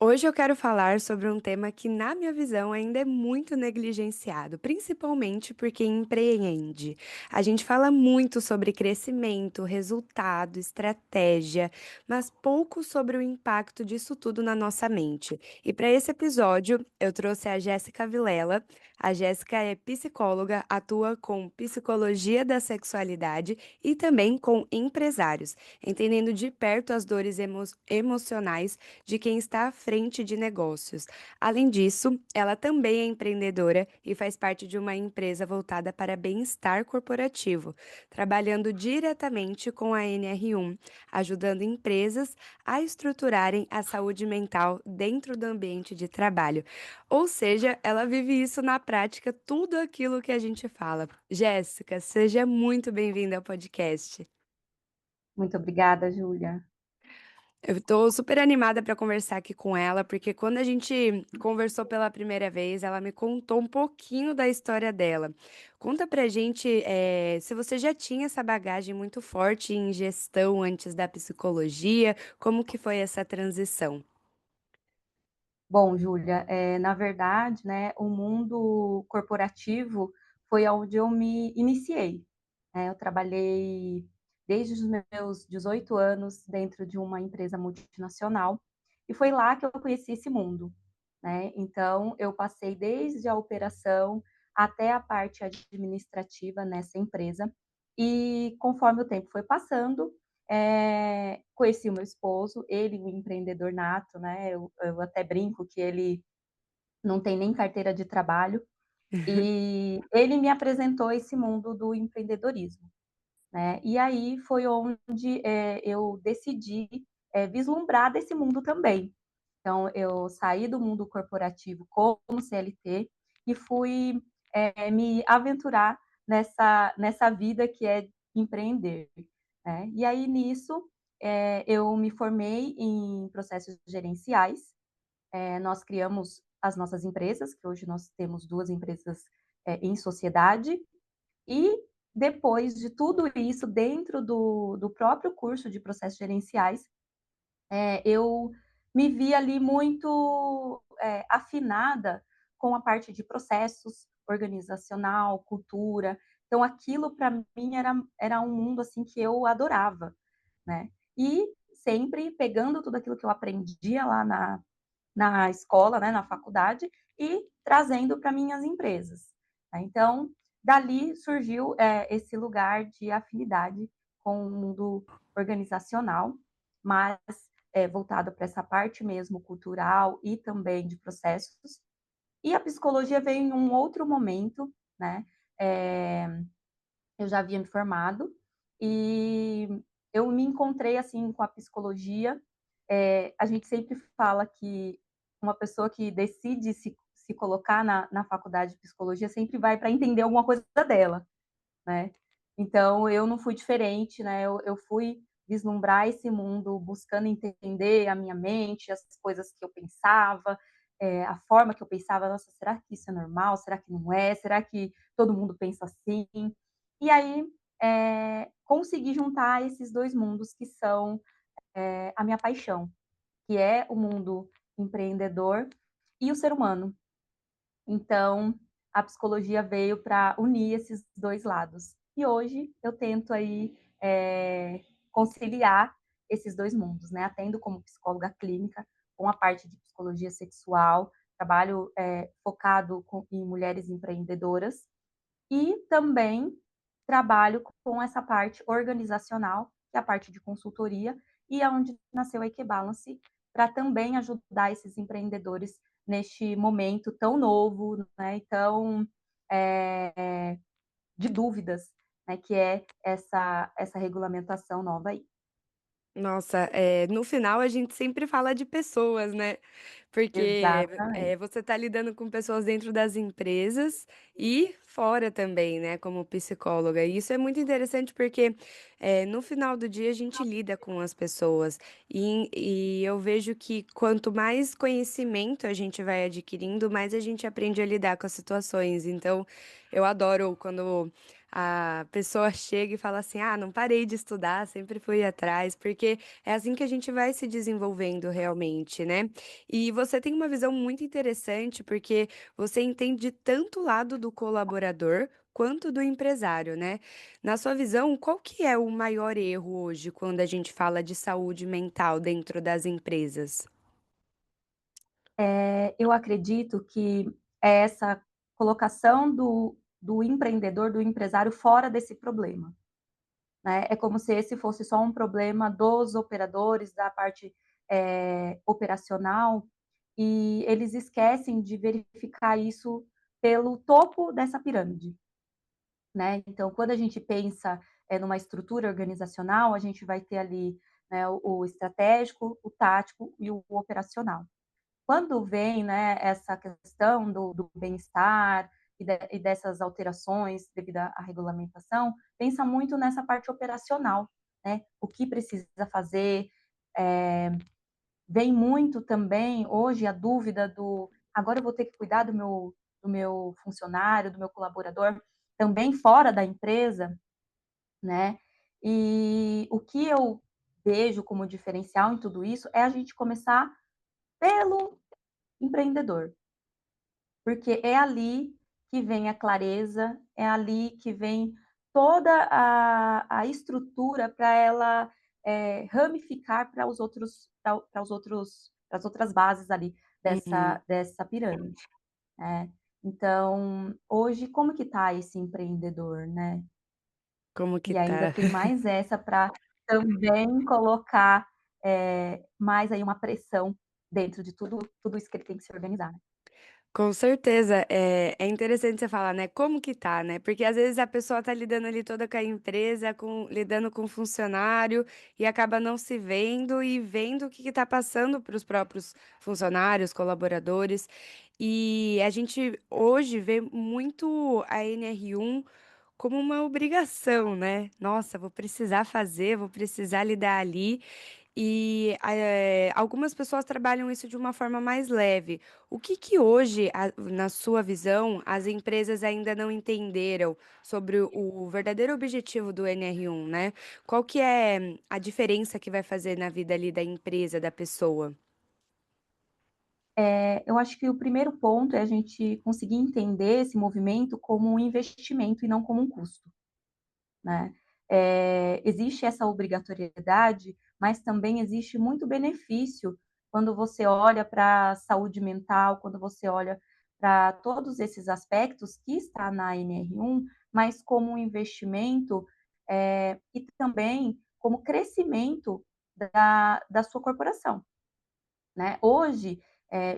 Hoje eu quero falar sobre um tema que, na minha visão, ainda é muito negligenciado, principalmente porque empreende. A gente fala muito sobre crescimento, resultado, estratégia, mas pouco sobre o impacto disso tudo na nossa mente. E para esse episódio, eu trouxe a Jéssica Vilela. A Jéssica é psicóloga, atua com psicologia da sexualidade e também com empresários, entendendo de perto as dores emocionais de quem está à frente de negócios. Além disso, ela também é empreendedora e faz parte de uma empresa voltada para bem-estar corporativo, trabalhando diretamente com a NR1, ajudando empresas a estruturarem a saúde mental dentro do ambiente de trabalho. Ou seja, ela vive isso na prática, tudo aquilo que a gente fala. Jéssica, seja muito bem-vinda ao podcast. Muito obrigada, Júlia. Eu tô super animada para conversar aqui com ela, porque quando a gente conversou pela primeira vez, ela me contou um pouquinho da história dela. Conta pra gente, se você já tinha essa bagagem muito forte em gestão antes da psicologia, como que foi essa transição? Bom, Júlia, na verdade, né, o mundo corporativo foi onde eu me iniciei, né. Eu trabalhei desde os meus 18 anos dentro de uma empresa multinacional, e foi lá que eu conheci esse mundo, né. Então eu passei desde a operação até a parte administrativa nessa empresa, e conforme o tempo foi passando, conheci o meu esposo, ele um empreendedor nato, né, eu até brinco que ele não tem nem carteira de trabalho, e ele me apresentou esse mundo do empreendedorismo, né. E aí foi onde, eu decidi, vislumbrar desse mundo também. Então eu saí do mundo corporativo como CLT e fui, me aventurar nessa vida que é empreender, né. E aí nisso, eu me formei em processos gerenciais, nós criamos as nossas empresas, que hoje nós temos 2 empresas, em sociedade, e depois de tudo isso dentro do próprio curso de processos gerenciais, eu me vi ali muito, afinada com a parte de processos, organizacional, cultura. Então aquilo para mim era um mundo, assim, que eu adorava, né. E sempre pegando tudo aquilo que eu aprendia lá na escola, né, na faculdade, e trazendo para minhas empresas, né. Então, dali surgiu, esse lugar de afinidade com o mundo organizacional, mas, voltado para essa parte mesmo cultural e também de processos. E a psicologia veio em um outro momento, né, eh, eu já havia me formado, e eu me encontrei, assim, com a psicologia. A gente sempre fala que uma pessoa que decide se colocar na faculdade de psicologia sempre vai para entender alguma coisa dela, né. Então eu não fui diferente, né, eu fui vislumbrar esse mundo buscando entender a minha mente, as coisas que eu pensava, a forma que eu pensava: "Nossa, será que isso é normal? Será que não é? Será que todo mundo pensa assim?". E aí, consegui juntar esses 2 mundos que são, a minha paixão, que é o mundo empreendedor e o ser humano. Então, a psicologia veio para unir esses 2 lados. E hoje eu tento aí, conciliar esses 2 mundos, né, atendo como psicóloga clínica, com a parte de psicologia sexual, trabalho, focado em mulheres empreendedoras, e também trabalho com essa parte organizacional, que é a parte de consultoria, e é onde nasceu a Equibalance, para também ajudar esses empreendedores neste momento tão novo, né, e tão, de dúvidas, né, que é essa regulamentação nova aí. Nossa, no final a gente sempre fala de pessoas, né, porque, Exatamente. você está lidando com pessoas dentro das empresas e fora também, né, como psicóloga. E isso é muito interessante porque, no final do dia a gente lida com as pessoas, e eu vejo que quanto mais conhecimento a gente vai adquirindo, mais a gente aprende a lidar com as situações. Então, eu adoro quando a pessoa chega e fala assim: "Ah, não parei de estudar, sempre fui atrás", porque é assim que a gente vai se desenvolvendo realmente, né. E você tem uma visão muito interessante, porque você entende tanto o lado do colaborador quanto do empresário, né. Na sua visão, qual que é o maior erro hoje quando a gente fala de saúde mental dentro das empresas? Eu acredito que é essa colocação do empreendedor, do empresário fora desse problema, né. É como se esse fosse só um problema dos operadores, da parte, operacional, e eles esquecem de verificar isso pelo topo dessa pirâmide, né. Então, quando a gente pensa, numa estrutura organizacional, a gente vai ter ali, né, o estratégico, o tático e o operacional. Quando vem, né, essa questão do bem-estar e dessas alterações devido à regulamentação, pensa muito nessa parte operacional, né, o que precisa fazer, eh, vem muito também hoje a dúvida do: "Agora eu vou ter que cuidar do meu funcionário, do meu colaborador, também fora da empresa", né. E o que eu vejo como diferencial em tudo isso é a gente começar pelo empreendedor. Porque é ali que vem a clareza, é ali que vem toda a estrutura para ela, ramificar para os outros para os outros para as outras bases ali Uhum. dessa pirâmide, né. Então, hoje como que está esse empreendedor, né. Como que E ainda tá? tem mais essa para também colocar, mais aí uma pressão dentro de tudo isso que ele tem que se organizar, né. Com certeza, é interessante você falar, né, como que tá, né, porque às vezes a pessoa tá lidando ali toda com a empresa, lidando com o funcionário e acaba não se vendo e vendo o que que tá passando para os próprios funcionários, colaboradores. E a gente hoje vê muito a NR1 como uma obrigação, né. "Nossa, vou precisar fazer, vou precisar lidar ali", e, algumas pessoas trabalham isso de uma forma mais leve. O que que hoje, na sua visão, as empresas ainda não entenderam sobre o verdadeiro objetivo do NR1, né? Qual que é a diferença que vai fazer na vida ali da empresa, da pessoa? Eu acho que o primeiro ponto é a gente conseguir entender esse movimento como um investimento e não como um custo, né. Existe essa obrigatoriedade, mas também existe muito benefício quando você olha para a saúde mental, quando você olha para todos esses aspectos que está na NR1, mas como um investimento, e também como crescimento da sua corporação. Né? Hoje,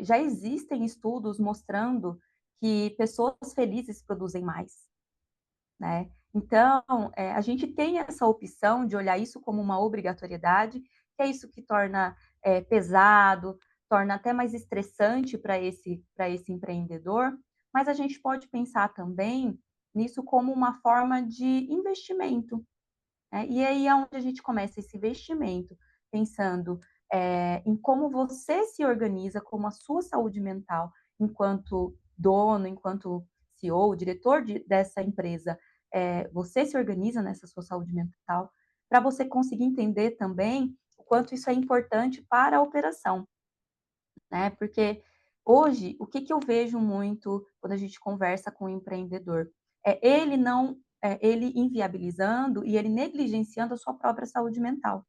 já existem estudos mostrando que pessoas felizes produzem mais, né? Então, a gente tem essa opção de olhar isso como uma obrigatoriedade, que é isso que torna, pesado, torna até mais estressante para esse empreendedor, mas a gente pode pensar também nisso como uma forma de investimento, né. E aí é onde a gente começa esse investimento, pensando, em como você se organiza, como a sua saúde mental, enquanto dono, enquanto CEO, diretor dessa empresa, você se organiza nessa sua saúde mental, para você conseguir entender também o quanto isso é importante para a operação, né. Porque hoje, o que que eu vejo muito quando a gente conversa com o empreendedor? Ele inviabilizando e ele negligenciando a sua própria saúde mental.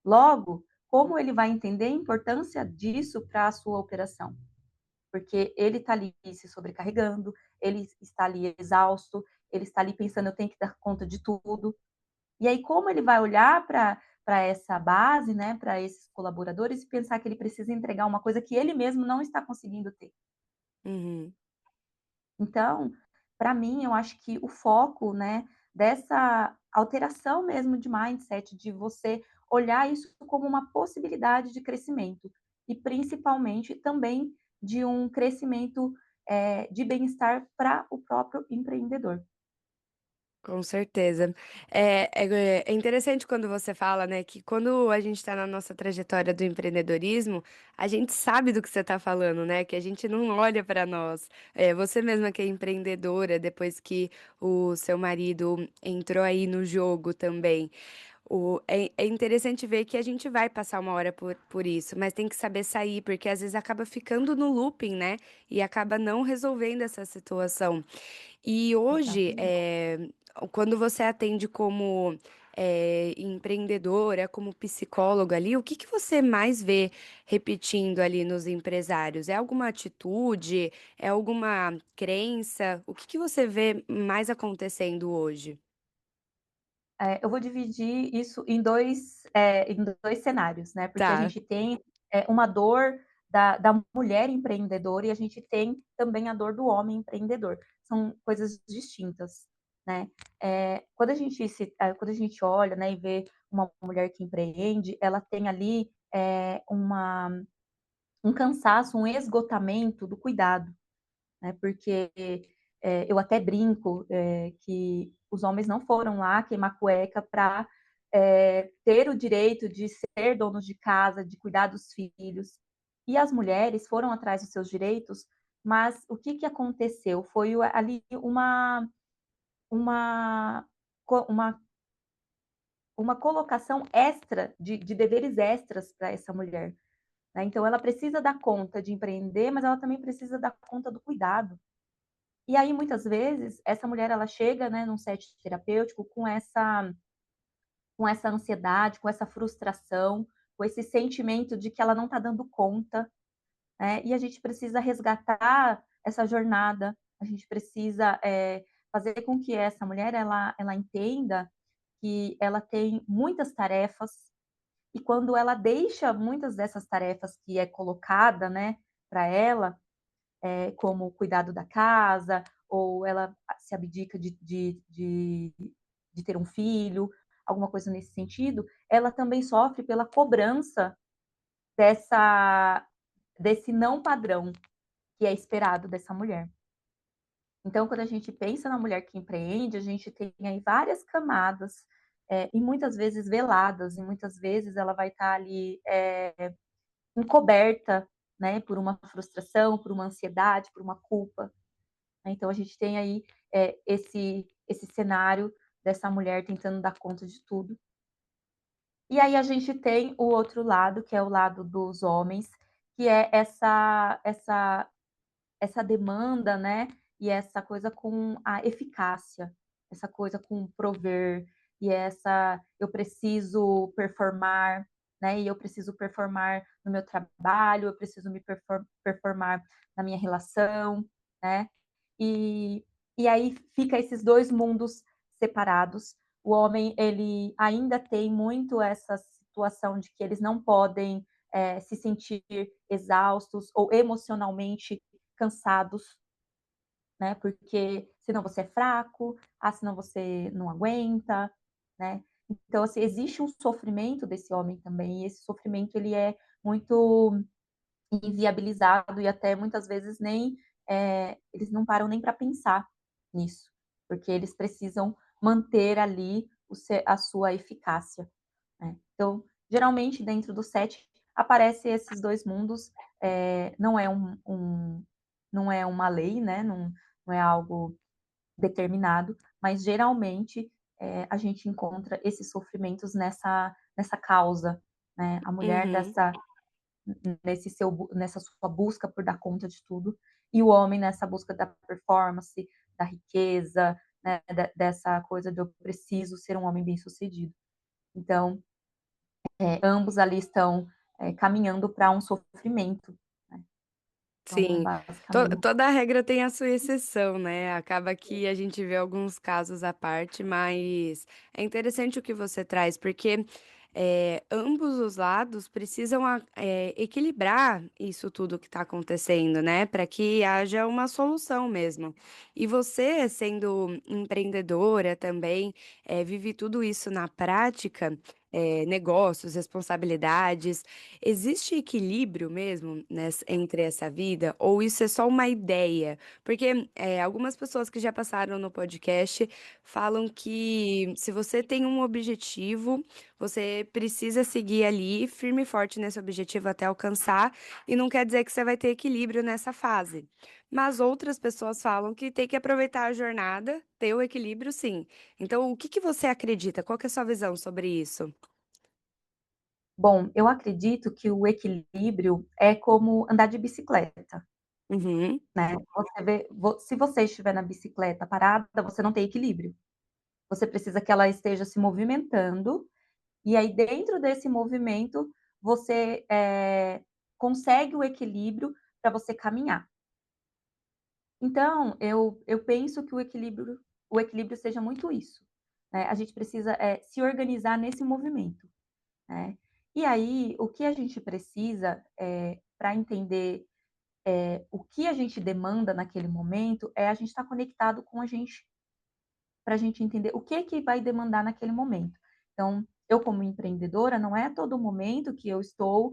Logo, como ele vai entender a importância disso para a sua operação? Porque ele está ali se sobrecarregando, ele está ali exausto, ele está ali pensando: "Eu tenho que dar conta de tudo". E aí como ele vai olhar para essa base, né, para esses colaboradores e pensar que ele precisa entregar uma coisa que ele mesmo não está conseguindo ter? Uhum. Então, para mim, eu acho que o foco, né, dessa alteração mesmo de mindset, de você olhar isso como uma possibilidade de crescimento e principalmente também de um crescimento, de bem-estar para o próprio empreendedor. Com certeza. É interessante quando você fala, né, que quando a gente está na nossa trajetória do empreendedorismo, a gente sabe do que você está falando, né, que a gente não olha para nós. Você mesma que é empreendedora, depois que o seu marido entrou aí no jogo também. É interessante ver que a gente vai passar uma hora por isso, mas tem que saber sair, porque às vezes acaba ficando no looping, né, e acaba não resolvendo essa situação. E hoje, Exatamente. quando você atende como, empreendedora, como psicóloga ali, o que que você mais vê repetindo ali nos empresários? É alguma atitude? É alguma crença? O que que você vê mais acontecendo hoje? Eu vou dividir isso em 2 cenários, né, porque a Tá. gente tem, uma dor da mulher empreendedora e a gente tem também a dor do homem empreendedor. São coisas distintas, né. Quando a gente olha, né, e vê uma mulher que empreende, ela tem ali, um cansaço, um esgotamento do cuidado, né, porque, eu até brinco, que os homens não foram lá queimar cueca para ter o direito de ser donos de casa, de cuidar dos filhos. E as mulheres foram atrás dos seus direitos, mas o que que aconteceu? Foi o ali uma co uma colocação extra de deveres extras para essa mulher, né, então ela precisa dar conta de empreender, mas ela também precisa dar conta do cuidado. E aí, muitas vezes, essa mulher ela chega, né, num set terapêutico com essa ansiedade, com essa frustração, com esse sentimento de que ela não está dando conta, né, e a gente precisa resgatar essa jornada, a gente precisa, fazer com que essa mulher ela entenda que ela tem muitas tarefas, e quando ela deixa muitas dessas tarefas que é colocada, né, para ela, como o cuidado da casa, ou ela se abdica de ter um filho, alguma coisa nesse sentido, ela também sofre pela cobrança dessa desse não padrão que é esperado dessa mulher. Então, quando a gente pensa na mulher que empreende, a gente tem aí várias camadas, e muitas vezes veladas, e muitas vezes ela vai estar ali, encoberta, né, por uma frustração, por uma ansiedade, por uma culpa. Né, então a gente tem aí, esse cenário dessa mulher tentando dar conta de tudo. E aí a gente tem o outro lado, que é o lado dos homens, que é essa demanda, né, e essa coisa com a eficácia, essa coisa com prover, e essa eu preciso performar, né, e eu preciso performar no meu trabalho, eu preciso me performar na minha relação, né. E e aí fica esses 2 mundos separados. O homem, ele ainda tem muito essa situação de que eles não podem, se sentir exaustos ou emocionalmente cansados, né, porque senão você é fraco, senão você não aguenta, né. Então, assim, existe um sofrimento desse homem também, e esse sofrimento ele é muito inviabilizado e até muitas vezes nem, eles não param nem para pensar nisso, porque eles precisam manter ali a sua eficácia, né. Então, geralmente dentro do set aparece esses 2 mundos, não é não é uma lei, né, não é algo determinado, mas geralmente, a gente encontra esses sofrimentos nessa causa, né, a mulher Uhum. nessa sua busca por dar conta de tudo, e o homem nessa busca da performance, da riqueza, né, dessa coisa de eu preciso ser um homem bem-sucedido. Então, ambos ali estão, caminhando para um sofrimento, né. Então é Sim, basicamente toda regra tem a sua exceção, né? Acaba que a gente vê alguns casos à parte, mas é interessante o que você traz, porque ambos os lados precisam equilibrar isso tudo que está acontecendo, né? Para que haja uma solução mesmo. E você, sendo empreendedora também, vive tudo isso na prática. negócios, responsabilidades. Existe equilíbrio mesmo entre essa vida? Ou isso é só uma ideia? Porque algumas pessoas que já passaram no podcast falam que se você tem um objetivo, você precisa seguir ali firme e forte nesse objetivo até alcançar, e não quer dizer que você vai ter equilíbrio nessa fase. Mas outras pessoas falam que tem que aproveitar a jornada, ter o equilíbrio sim. Então, o que que você acredita? Qual que é a sua visão sobre isso? Bom, eu acredito que o equilíbrio é como andar de bicicleta, Uhum, né. Você vê se você estiver na bicicleta parada, você não tem equilíbrio. Você precisa que ela esteja se movimentando, e aí dentro desse movimento você, consegue o equilíbrio para você caminhar. Então, eu penso que o equilíbrio seja muito isso, né, a gente precisa, se organizar nesse movimento, né. E aí, o que a gente precisa, pra entender, o que a gente demanda naquele momento, é a gente estar conectado com a gente, para a gente entender o que vai demandar naquele momento. Então, eu como empreendedora, não é a todo momento que eu estou,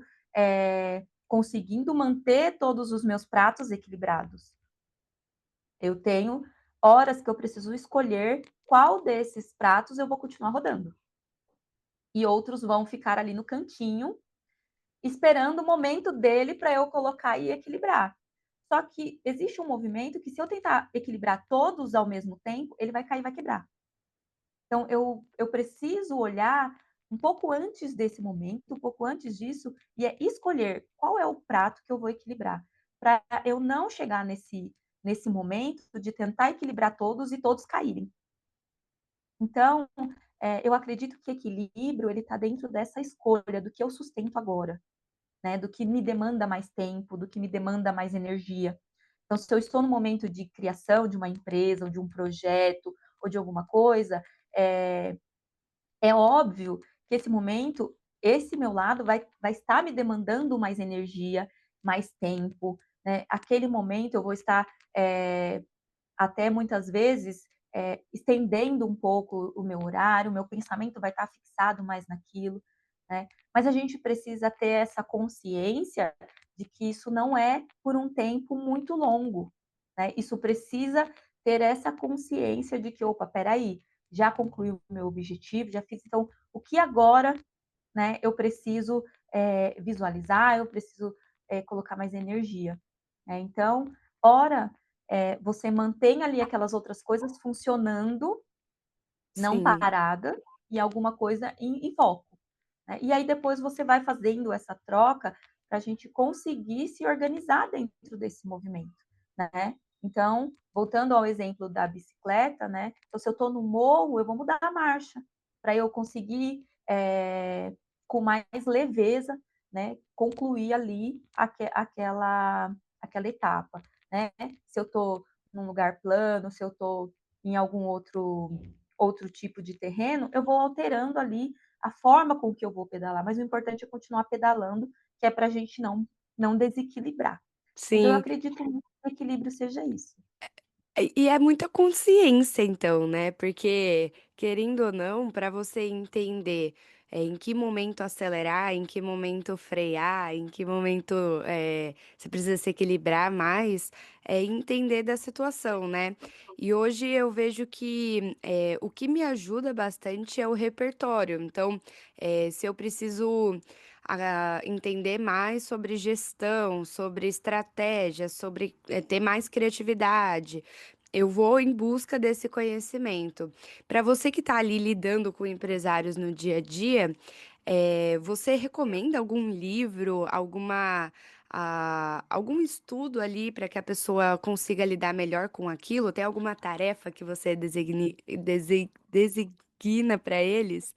conseguindo manter todos os meus pratos equilibrados. Eu tenho horas que eu preciso escolher qual desses pratos eu vou continuar rodando, e outros vão ficar ali no cantinho, esperando o momento dele para eu colocar e equilibrar. Só que existe um movimento que, se eu tentar equilibrar todos ao mesmo tempo, ele vai cair e vai quebrar. Então eu preciso olhar um pouco antes desse momento, um pouco antes disso, e é escolher qual é o prato que eu vou equilibrar, para eu não chegar nesse momento de tentar equilibrar todos e todos caírem. Então, eu acredito que equilíbrio ele está dentro dessa escolha do que eu sustento agora, né, do que me demanda mais tempo, do que me demanda mais energia. Então, se eu estou no momento de criação de uma empresa, ou de um projeto, ou de alguma coisa, eh, é óbvio que esse momento, esse meu lado vai estar me demandando mais energia, mais tempo, né. Aquele momento eu vou estar, até muitas vezes, estendendo um pouco o meu horário, o meu pensamento vai estar fixado mais naquilo, né. Mas a gente precisa ter essa consciência de que isso não é por um tempo muito longo, né. Isso precisa ter essa consciência de que: "Opa, espera aí, já concluí o meu objetivo, já fiz, então o que agora, né, eu preciso, visualizar, eu preciso, colocar mais energia". Então, ora, você mantém ali aquelas outras coisas funcionando, não sim. parada, e alguma coisa em foco, né. E aí depois você vai fazendo essa troca para a gente conseguir se organizar dentro desse movimento, né. Então, voltando ao exemplo da bicicleta, né, então se eu estou no morro, eu vou mudar a marcha, para eu conseguir, com mais leveza, né, concluir ali aquela etapa, né. Se eu estou num lugar plano, se eu estou em algum outro tipo de terreno, eu vou alterando ali a forma com que eu vou pedalar, mas o importante é continuar pedalando, que é para a gente não desequilibrar. Então eu Sim. acredito muito que o equilíbrio seja isso. E é muita consciência então, né, porque, querendo ou não, para você entender, em que momento acelerar, em que momento frear, em que momento, você precisa se equilibrar mais, é entender da situação, né. E hoje eu vejo que, o que me ajuda bastante é o repertório, então, se eu preciso, entender mais sobre gestão, sobre estratégia, sobre, ter mais criatividade, eu vou em busca desse conhecimento. Para você que está ali lidando com empresários no dia a dia, você recomenda algum livro, algum estudo ali para que a pessoa consiga lidar melhor com aquilo? Tem alguma tarefa que você designa para eles?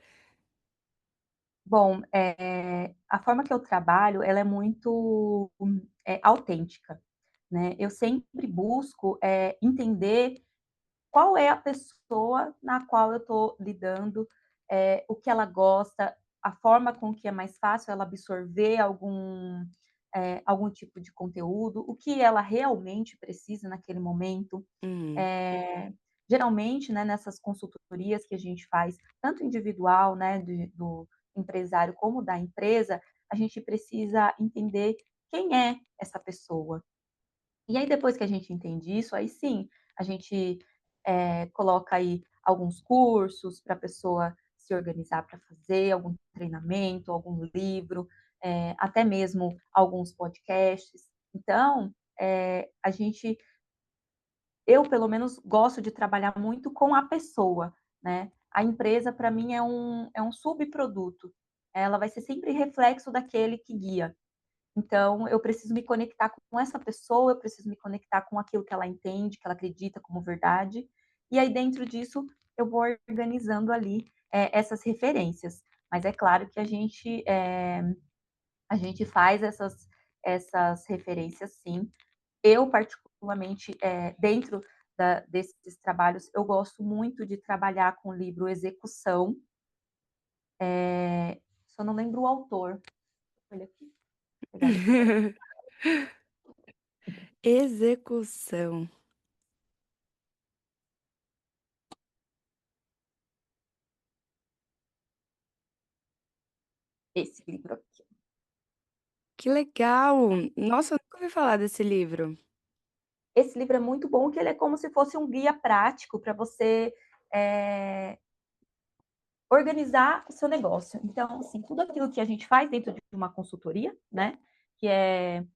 Bom, a forma que eu trabalho, ela é muito, autêntica, né. Eu sempre busco, entender qual é a pessoa na qual eu estou lidando, o que ela gosta, a forma com que é mais fácil ela absorver algum tipo de conteúdo, o que ela realmente precisa naquele momento. Uhum, Eh, Geralmente, né, nessas consultorias que a gente faz, tanto individual, né, empresário como da empresa, a gente precisa entender quem é essa pessoa. E aí, depois que a gente entende isso, aí sim, a gente coloca aí alguns cursos para a pessoa se organizar para fazer, algum treinamento, algum livro, até mesmo alguns podcasts. Então, a gente eu, pelo menos, gosto de trabalhar muito com a pessoa, né. A empresa, para mim, é um subproduto. Ela vai ser sempre reflexo daquele que guia. Então, eu preciso me conectar com essa pessoa, eu preciso me conectar com aquilo que ela entende, que ela acredita como verdade, e aí dentro disso eu vou organizando ali, essas referências. Mas é claro que a gente faz essas referências sim. Eu particularmente, dentro desses trabalhos, eu gosto muito de trabalhar com o livro Execução, só não lembro o autor. Olha aqui, vou pegar ele aqui, peraí. Execução. Esse livro aqui. Que legal! Nossa, eu nunca ouvi falar desse livro. Esse livro é muito bom, que ele é como se fosse um guia prático para você, eh, organizar o seu negócio. Então, assim, tudo aquilo que a gente faz dentro de uma consultoria, né, que é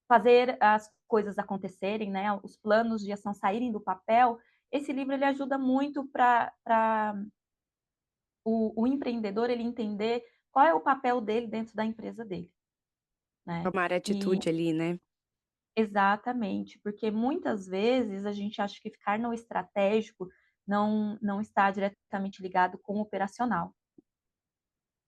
fazer as coisas acontecerem, né, os planos de ação saírem do papel, esse livro ele ajuda muito para o empreendedor ele entender qual é o papel dele dentro da empresa dele, né. Tomar E atitude ali, né. exatamente, porque muitas vezes a gente acha que ficar no estratégico não está diretamente ligado com o operacional,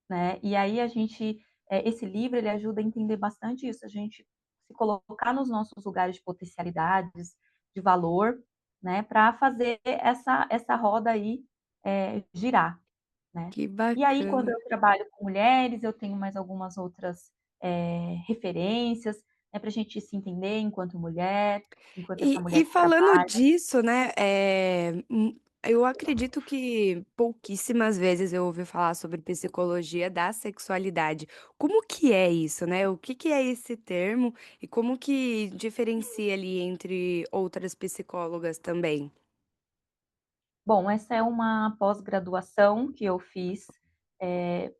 né. E aí esse livro ele ajuda a entender bastante isso, a gente se colocar nos nossos lugares de potencialidades, de valor, né, para fazer essa roda aí, girar, né. Que E aí quando bacana. eu trabalho com mulheres, eu tenho mais algumas outras, referências, né, para a gente se entender enquanto mulher, enquanto essa mulher E que falando trabalha. disso, né, eu acredito que pouquíssimas vezes eu ouvi falar sobre psicologia da sexualidade. Como que é isso, né? O que que é esse termo e como que diferencia ali entre outras psicólogas também? Bom, essa é uma pós-graduação que eu fiz,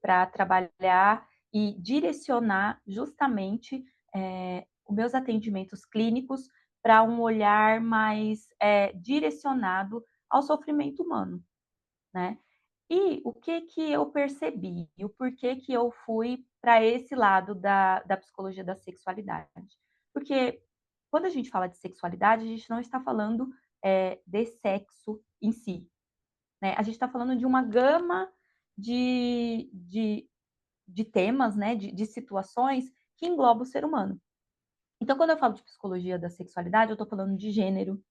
para trabalhar e direcionar justamente, os meus atendimentos clínicos para um olhar mais, direcionado ao sofrimento humano, né. E o que que eu percebi, e o porquê que eu fui para esse lado da psicologia da sexualidade? Porque quando a gente fala de sexualidade, a gente não está falando, de sexo em si, né, a gente está falando de uma gama de temas, né, de situações que engloba o ser humano. Então quando eu falo de psicologia da sexualidade, eu estou falando de gênero,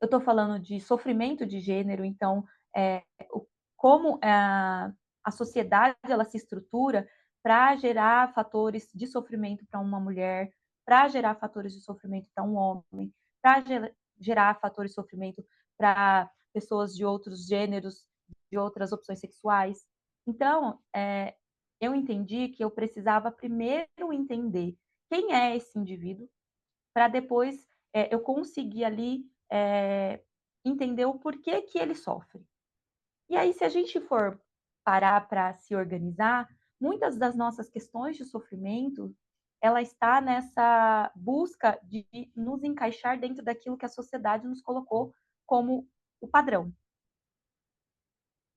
eu estou falando de sofrimento de gênero, então, o como a sociedade ela se estrutura para gerar fatores de sofrimento para uma mulher, para gerar fatores de sofrimento para um homem, para gerar fatores de sofrimento para pessoas de outros gêneros, de outras opções sexuais. Então, eu entendi que eu precisava primeiro entender quem é esse indivíduo, para depois, eu conseguir ali, entender o porquê que ele sofre. E aí, se a gente for parar para se organizar, muitas das nossas questões de sofrimento, ela está nessa busca de nos encaixar dentro daquilo que a sociedade nos colocou como o padrão.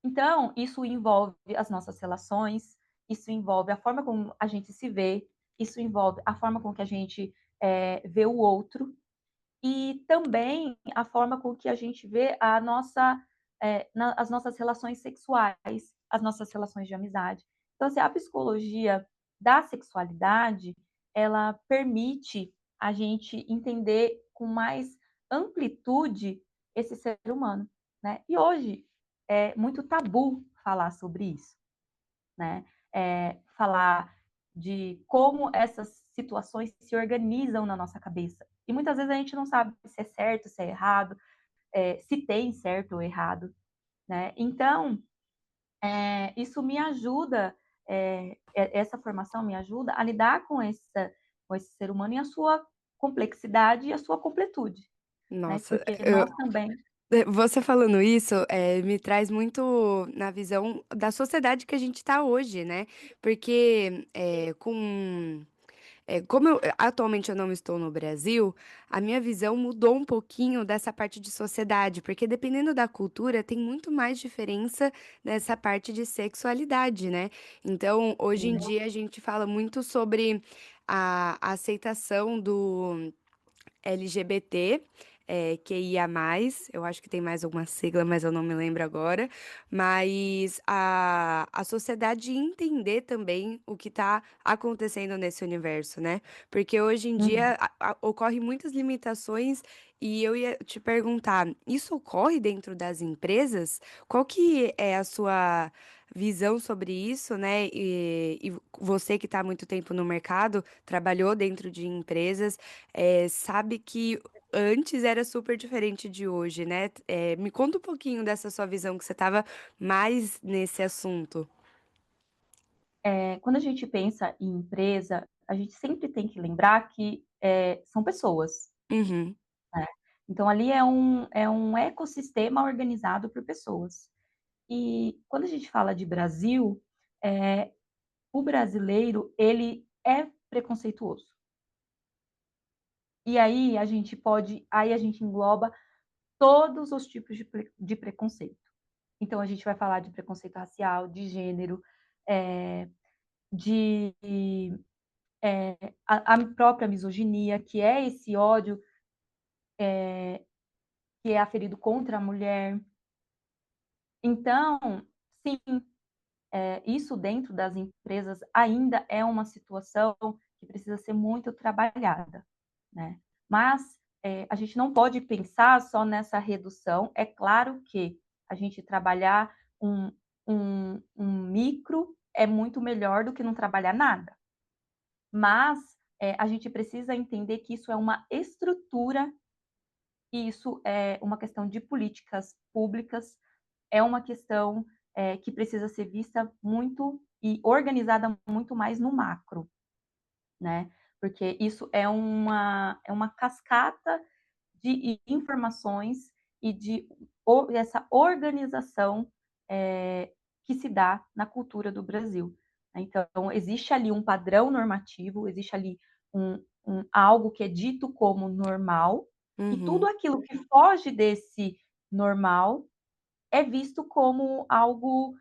Então, isso envolve as nossas relações, isso envolve a forma como a gente se vê, isso envolve a forma com que a gente, vê o outro, e também a forma com que a gente vê as nossas relações sexuais, as nossas relações de amizade. Então, assim, a psicologia da sexualidade, ela permite a gente entender com mais amplitude esse ser humano, né. E hoje é muito tabu falar sobre isso, né, falar de como essas situações se organizam na nossa cabeça. E muitas vezes a gente não sabe se é certo, se é errado, se tem certo ou errado, né. Então, isso me ajuda, essa formação me ajuda a lidar com esse ser humano e a sua complexidade e a sua completude, né, Nossa, porque nós também você falando isso, me traz muito na visão da sociedade que a gente está hoje, né, porque, como atualmente eu não estou no Brasil, a minha visão mudou um pouquinho dessa parte de sociedade, porque dependendo da cultura tem muito mais diferença nessa parte de sexualidade, né. Então, hoje em dia a gente fala muito sobre a aceitação do LGBT, QIA+, eu acho que tem mais alguma sigla, mas eu não me lembro agora, mas a sociedade entender também o que está acontecendo nesse universo, né, porque hoje em uhum. dia ocorre muitas limitações e eu ia te perguntar, isso ocorre dentro das empresas? Qual que é a sua visão sobre isso, né, e você que está há muito tempo no mercado, trabalhou dentro de empresas, sabe que antes era super diferente de hoje, né. Me conta um pouquinho dessa sua visão que você estava mais nesse assunto. Quando a gente pensa em empresa, a gente sempre tem que lembrar que, são pessoas, Uhum, né. Então ali é um ecossistema organizado por pessoas. E quando a gente fala de Brasil, eh, o brasileiro, ele é preconceituoso. E aí a gente engloba todos os tipos de preconceito. Então a gente vai falar de preconceito racial, de gênero, de a própria misoginia, que é esse ódio que é aferido contra a mulher. Então, sim, isso dentro das empresas ainda é uma situação que precisa ser muito trabalhada, né. Mas, a gente não pode pensar só nessa redução. É claro que a gente trabalhar um micro é muito melhor do que não trabalhar nada, mas, a gente precisa entender que isso é uma estrutura e isso é uma questão de políticas públicas, é uma questão, que precisa ser vista muito e organizada muito mais no macro, né, porque isso é uma cascata de informações e de essa organização, que se dá na cultura do Brasil, né. Então existe ali um padrão normativo, existe ali algo que é dito como normal, e tudo uhum. aquilo que foge desse normal é visto como algo,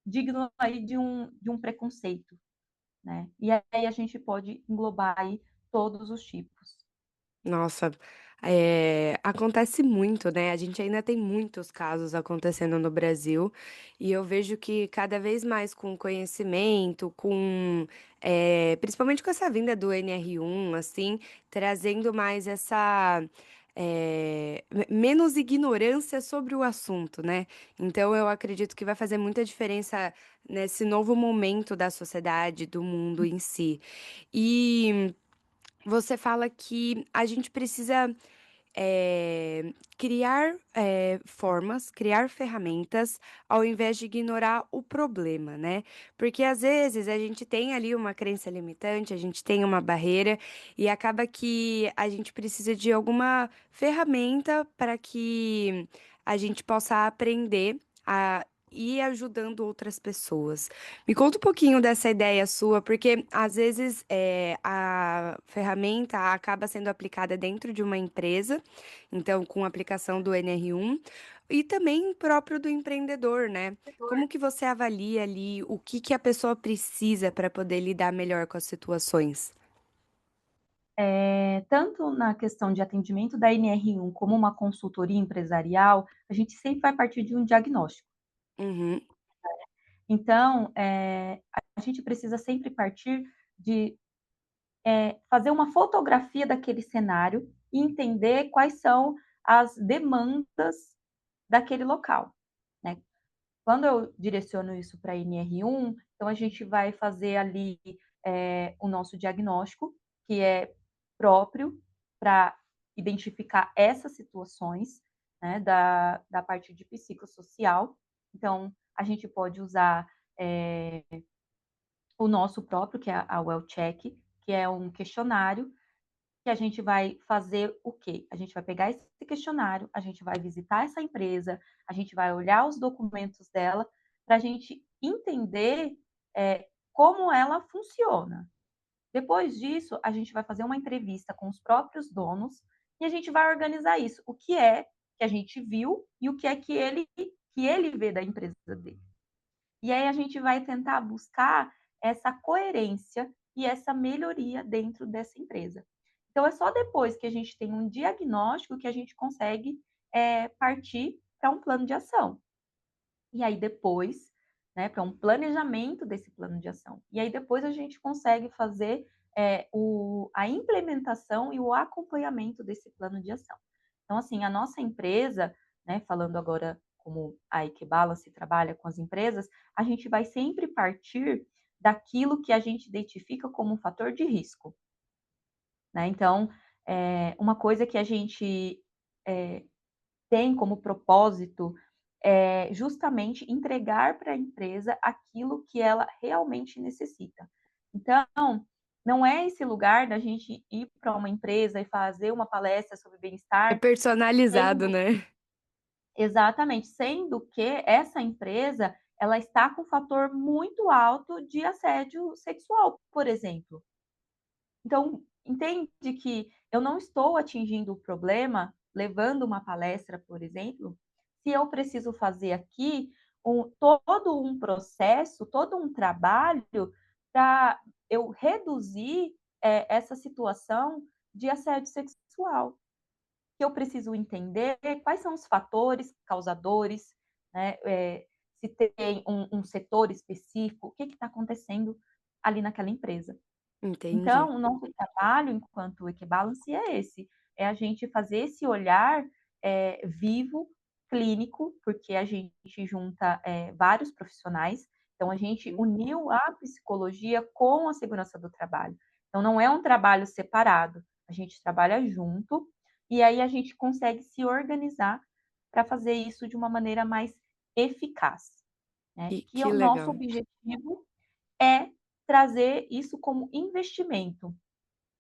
digno aí de um preconceito, né. E aí a gente pode englobar aí todos os tipos. Nossa, acontece muito, né, a gente ainda tem muitos casos acontecendo no Brasil, e eu vejo que cada vez mais com conhecimento, principalmente com essa vinda do NR1, assim, trazendo mais essa, menos ignorância sobre o assunto, né. Então eu acredito que vai fazer muita diferença nesse novo momento da sociedade, do mundo em si. E você fala que a gente precisa, criar, formas, criar ferramentas, ao invés de ignorar o problema, né. Porque às vezes a gente tem ali uma crença limitante, a gente tem uma barreira, e acaba que a gente precisa de alguma ferramenta para que a gente possa aprender a ir ajudando outras pessoas. Me conta um pouquinho dessa ideia sua, porque às vezes, a ferramenta acaba sendo aplicada dentro de uma empresa, então com a aplicação do NR1, e também próprio do empreendedor, né. Como que você avalia ali o que que a pessoa precisa para poder lidar melhor com as situações? Tanto na questão de atendimento da NR1 como uma consultoria empresarial, a gente sempre vai partir de um diagnóstico. Uhum, Então, a gente precisa sempre partir de, fazer uma fotografia daquele cenário e entender quais são as demandas daquele local, né. Quando eu direciono isso para a NR1, então a gente vai fazer ali, o nosso diagnóstico, que é próprio para identificar essas situações, né, da parte de psicossocial. Então, a gente pode usar, o nosso próprio, que é a Well Check, que é um questionário que a gente vai fazer o quê? A gente vai pegar esse questionário, a gente vai visitar essa empresa, a gente vai olhar os documentos dela para a gente entender como ela funciona. Depois disso, a gente vai fazer uma entrevista com os próprios donos e a gente vai organizar isso. O que é que a gente viu e o que é que ele vê da empresa dele. E aí a gente vai tentar buscar essa coerência e essa melhoria dentro dessa empresa. Então é só depois que a gente tem um diagnóstico que a gente consegue partir para um plano de ação. E aí depois, né, para um planejamento desse plano de ação. E aí depois a gente consegue fazer a implementação e o acompanhamento desse plano de ação. Então, assim, a nossa empresa, né, falando agora como a Equibalance trabalha com as empresas, a gente vai sempre partir daquilo que a gente identifica como um fator de risco. Né? Então, uma coisa que a gente tem como propósito justamente entregar para a empresa aquilo que ela realmente necessita. Então, não é esse lugar da gente ir para uma empresa e fazer uma palestra sobre É bem-estar, personalizado, sendo né? exatamente, sendo que essa empresa ela está com um fator muito alto de assédio sexual, por exemplo. Então, entende que eu não estou atingindo o problema levando uma palestra, por exemplo, se eu preciso fazer aqui todo um processo, todo um trabalho para eu reduzir essa situação de assédio sexual. Que eu preciso entender quais são os fatores causadores, né? Se tem um setor específico, o que está acontecendo ali naquela empresa. Entendi. Então, o nosso trabalho enquanto Equibalance é esse, é a gente fazer esse olhar vivo, clínico, porque a gente junta vários profissionais, então a gente Uhum. uniu a psicologia com a segurança do trabalho. Então, não é um trabalho separado, a gente trabalha junto e aí a gente consegue se organizar para fazer isso de uma maneira mais eficaz, né? Que Que o nosso legal. objetivo é trazer isso como investimento.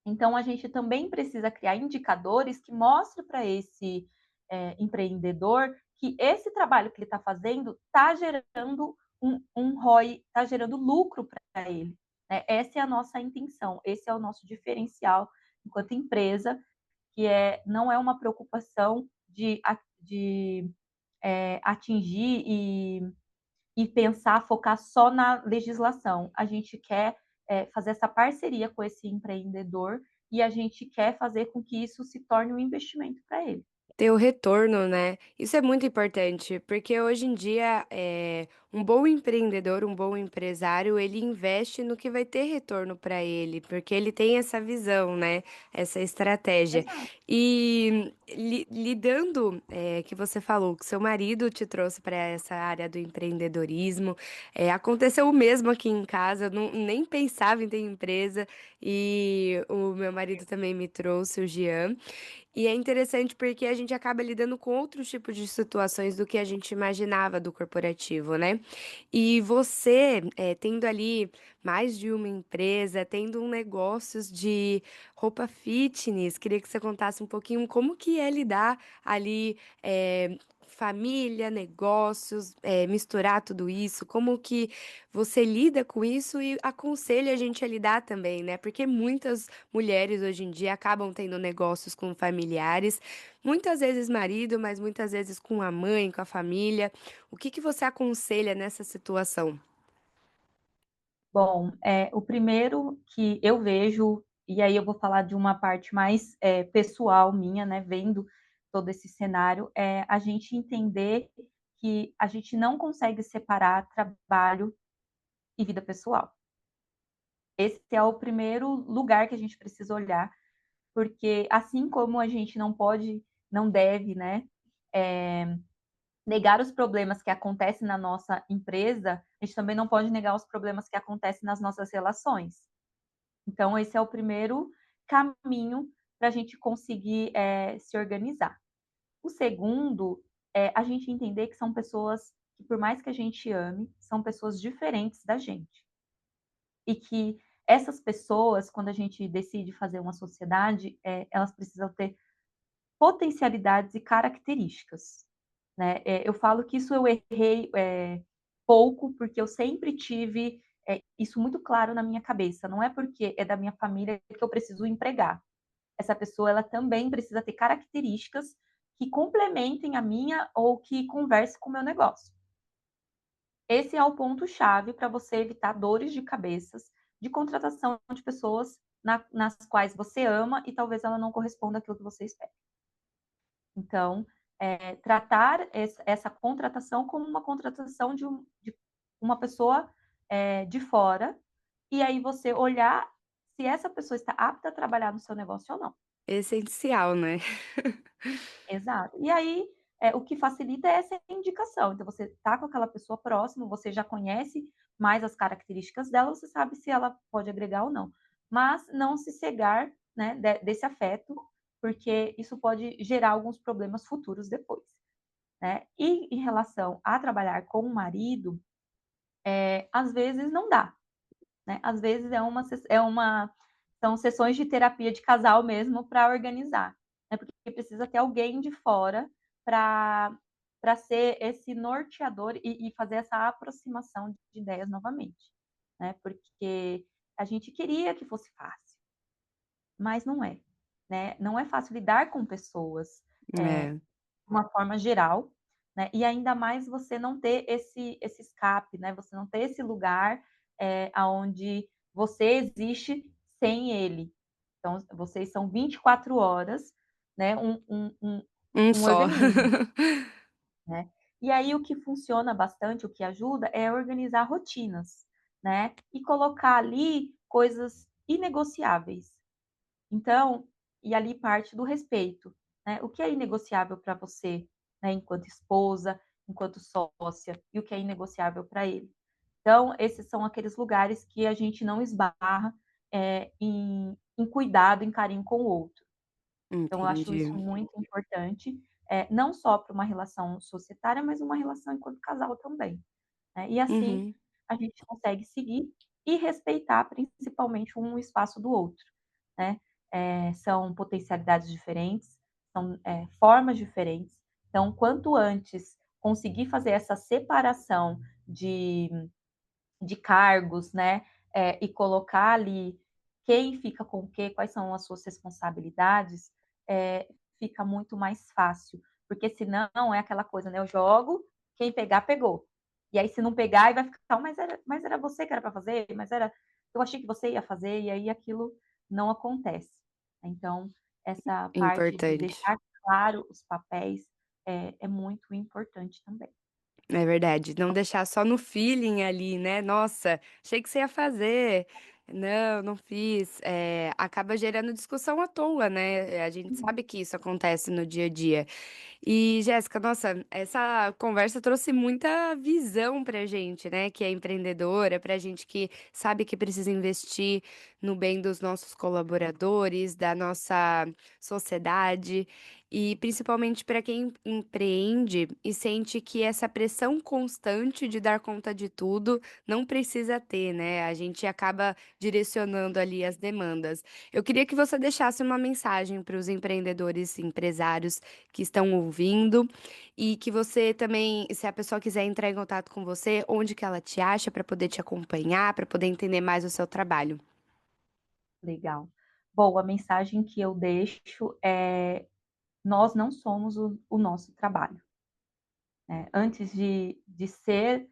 Então, a gente também precisa criar indicadores que mostrem para esse empreendedor que esse trabalho que ele está fazendo está gerando um ROI, está gerando lucro para ele. Né? Essa é a nossa intenção, esse é o nosso diferencial enquanto empresa, que não é uma preocupação de atingir e pensar, focar só na legislação. A gente quer fazer essa parceria com esse empreendedor e a gente quer fazer com que isso se torne um investimento para ele. Ter o retorno, né? Isso é muito importante, porque hoje em dia, um bom empreendedor, um bom empresário, ele investe no que vai ter retorno para ele, porque ele tem essa visão, né? Essa estratégia. Exato. E lidando, que você falou que seu marido te trouxe para essa área do empreendedorismo, aconteceu o mesmo aqui em casa, eu nem pensava em ter empresa, e o meu marido também me trouxe, o Jean. E é interessante porque a gente acaba lidando com outros tipos de situações do que a gente imaginava do corporativo, né? E você, tendo ali mais de uma empresa, tendo um negócios de roupa fitness, queria que você contasse um pouquinho como que é lidar ali, família, negócios, misturar tudo isso, como que você lida com isso e aconselha a gente a lidar também, né? Porque muitas mulheres hoje em dia acabam tendo negócios com familiares, muitas vezes marido, mas muitas vezes com a mãe, com a família. O que que você aconselha nessa situação? Bom, o primeiro que eu vejo, e aí eu vou falar de uma parte mais pessoal minha, né, vendo todo esse cenário, é a gente entender que a gente não consegue separar trabalho e vida pessoal. Esse é o primeiro lugar que a gente precisa olhar, porque assim como a gente não pode, não deve, né, negar os problemas que acontecem na nossa empresa, a gente também não pode negar os problemas que acontecem nas nossas relações. Então, esse é o primeiro caminho para a gente conseguir se organizar. O segundo é a gente entender que são pessoas que, por mais que a gente ame, são pessoas diferentes da gente. e que essas pessoas, quando a gente decide fazer uma sociedade, elas precisam ter potencialidades e características, né. Eu falo que isso eu errei, pouco, porque eu sempre tive, isso muito claro na minha cabeça, não é porque é da minha família que eu preciso empregar. Essa pessoa ela também precisa ter características que complementem a minha ou que converse com o meu negócio. Esse é o ponto chave para você evitar dores de cabeças de contratação de pessoas nas quais você ama e talvez ela não corresponda àquilo que você espera. Então, tratar essa contratação como uma contratação de uma pessoa, de fora, e aí você olhar se essa pessoa está apta a trabalhar no seu negócio ou não. Essencial, né. Exato. E aí, o que facilita é essa indicação. Então você tá com aquela pessoa próximo, você já conhece mais as características dela, você sabe se ela pode agregar ou não. Mas não se cegar, né, desse afeto, porque isso pode gerar alguns problemas futuros depois, né. E em relação a trabalhar com o marido, às vezes não dá, né, às vezes são sessões de terapia de casal mesmo para organizar, né, porque precisa ter alguém de fora para ser esse norteador e fazer essa aproximação de ideias novamente, né, porque a gente queria que fosse fácil, mas não é, né, não é fácil lidar com pessoas, É, de uma forma geral, né, e ainda mais você não ter esse escape, né, você não ter esse lugar, aonde você existe sem ele. Então vocês são 24 horas, né, um um só. organismo, né. E aí o que funciona bastante, o que ajuda é organizar rotinas, né, e colocar ali coisas inegociáveis. Então, e ali parte do respeito, né. O que é inegociável para você, né, enquanto esposa, enquanto sócia, e o que é inegociável para ele. Então, esses são aqueles lugares que a gente não esbarra, em cuidado, em carinho com o outro. Então eu acho isso Entendi. muito importante, não só para uma relação societária, mas uma relação enquanto casal também, né. E assim, Uhum. a gente consegue seguir e respeitar principalmente um espaço do outro, né. São potencialidades diferentes, são, formas diferentes, então quanto antes conseguir fazer essa separação de cargos, né, e colocar ali quem fica com o quê, quais são as suas responsabilidades, fica muito mais fácil, porque senão é aquela coisa, né, eu jogo, quem pegar, pegou. E aí se não pegar, aí vai ficar: "Mas era você que era para fazer, mas era eu achei que você ia fazer", e aí aquilo não acontece. Então, essa parte de Importante. deixar claro os papéis, é muito importante também. É verdade, não deixar só no feeling ali, né, "Nossa, achei que você ia fazer, não, não fiz", acaba gerando discussão à toa, né, a gente Uhum. sabe que isso acontece no dia a dia. E Jéssica, nossa, essa conversa trouxe muita visão pra gente, né, que é empreendedora, pra gente que sabe que precisa investir no bem dos nossos colaboradores, da nossa sociedade, e principalmente para quem empreende e sente que essa pressão constante de dar conta de tudo não precisa ter, né, a gente acaba direcionando ali as demandas. Eu queria que você deixasse uma mensagem para os empreendedores e empresários que estão ouvindo, e que você também, se a pessoa quiser entrar em contato com você, onde que ela te acha para poder te acompanhar, para poder entender mais o seu trabalho? Legal. Bom, a mensagem que eu deixo é: nós não somos o nosso trabalho, né. Antes de ser,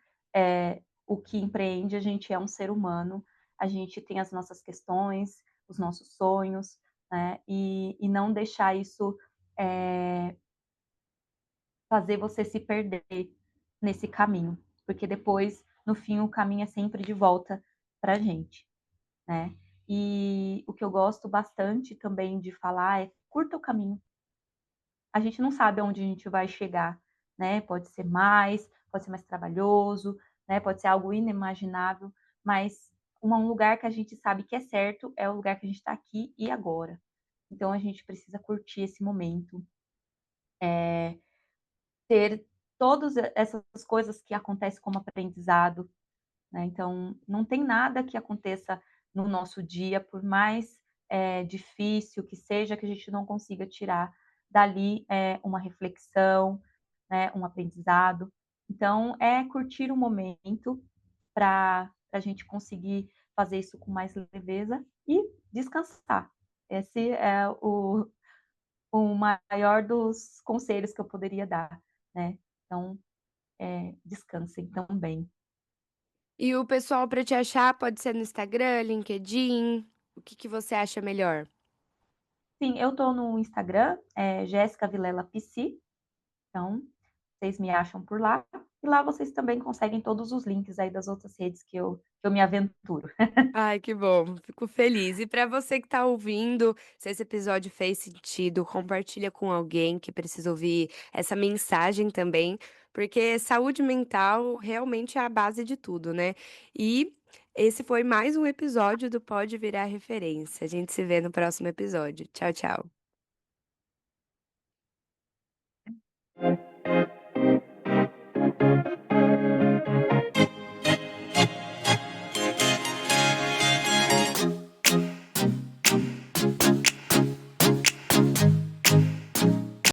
o que empreende, a gente é um ser humano, a gente tem as nossas questões, os nossos sonhos, né, e não deixar isso, eh, fazer você se perder nesse caminho, porque depois, no fim, o caminho é sempre de volta pra gente, né. E o que eu gosto bastante também de falar é: curta o caminho. A gente não sabe aonde a gente vai chegar, né, pode ser mais trabalhoso, né, pode ser algo inimaginável, mas um lugar que a gente sabe que é certo, é o lugar que a gente está aqui e agora. Então a gente precisa curtir esse momento, ter todas essas coisas que acontecem como aprendizado, né. Então, não tem nada que aconteça no nosso dia, por mais, difícil que seja, que a gente não consiga tirar dali, uma reflexão, né, um aprendizado. Então, é curtir o momento para a gente conseguir fazer isso com mais leveza e descansar. Esse é o maior dos conselhos que eu poderia dar, né. Então, descansem também. E o pessoal para te achar pode ser no Instagram, LinkedIn, o que que você acha melhor? Sim, eu estou no Instagram, Jéssica Vilela Psi, então vocês me acham por lá, e lá vocês também conseguem todos os links aí das outras redes que eu me aventuro. Ai, que bom, fico feliz. E para você que está ouvindo, se esse episódio fez sentido, compartilha com alguém que precisa ouvir essa mensagem também, porque saúde mental realmente é a base de tudo, né. E esse foi mais um episódio do Pode Virar Referência. A gente se vê no próximo episódio. Tchau, tchau.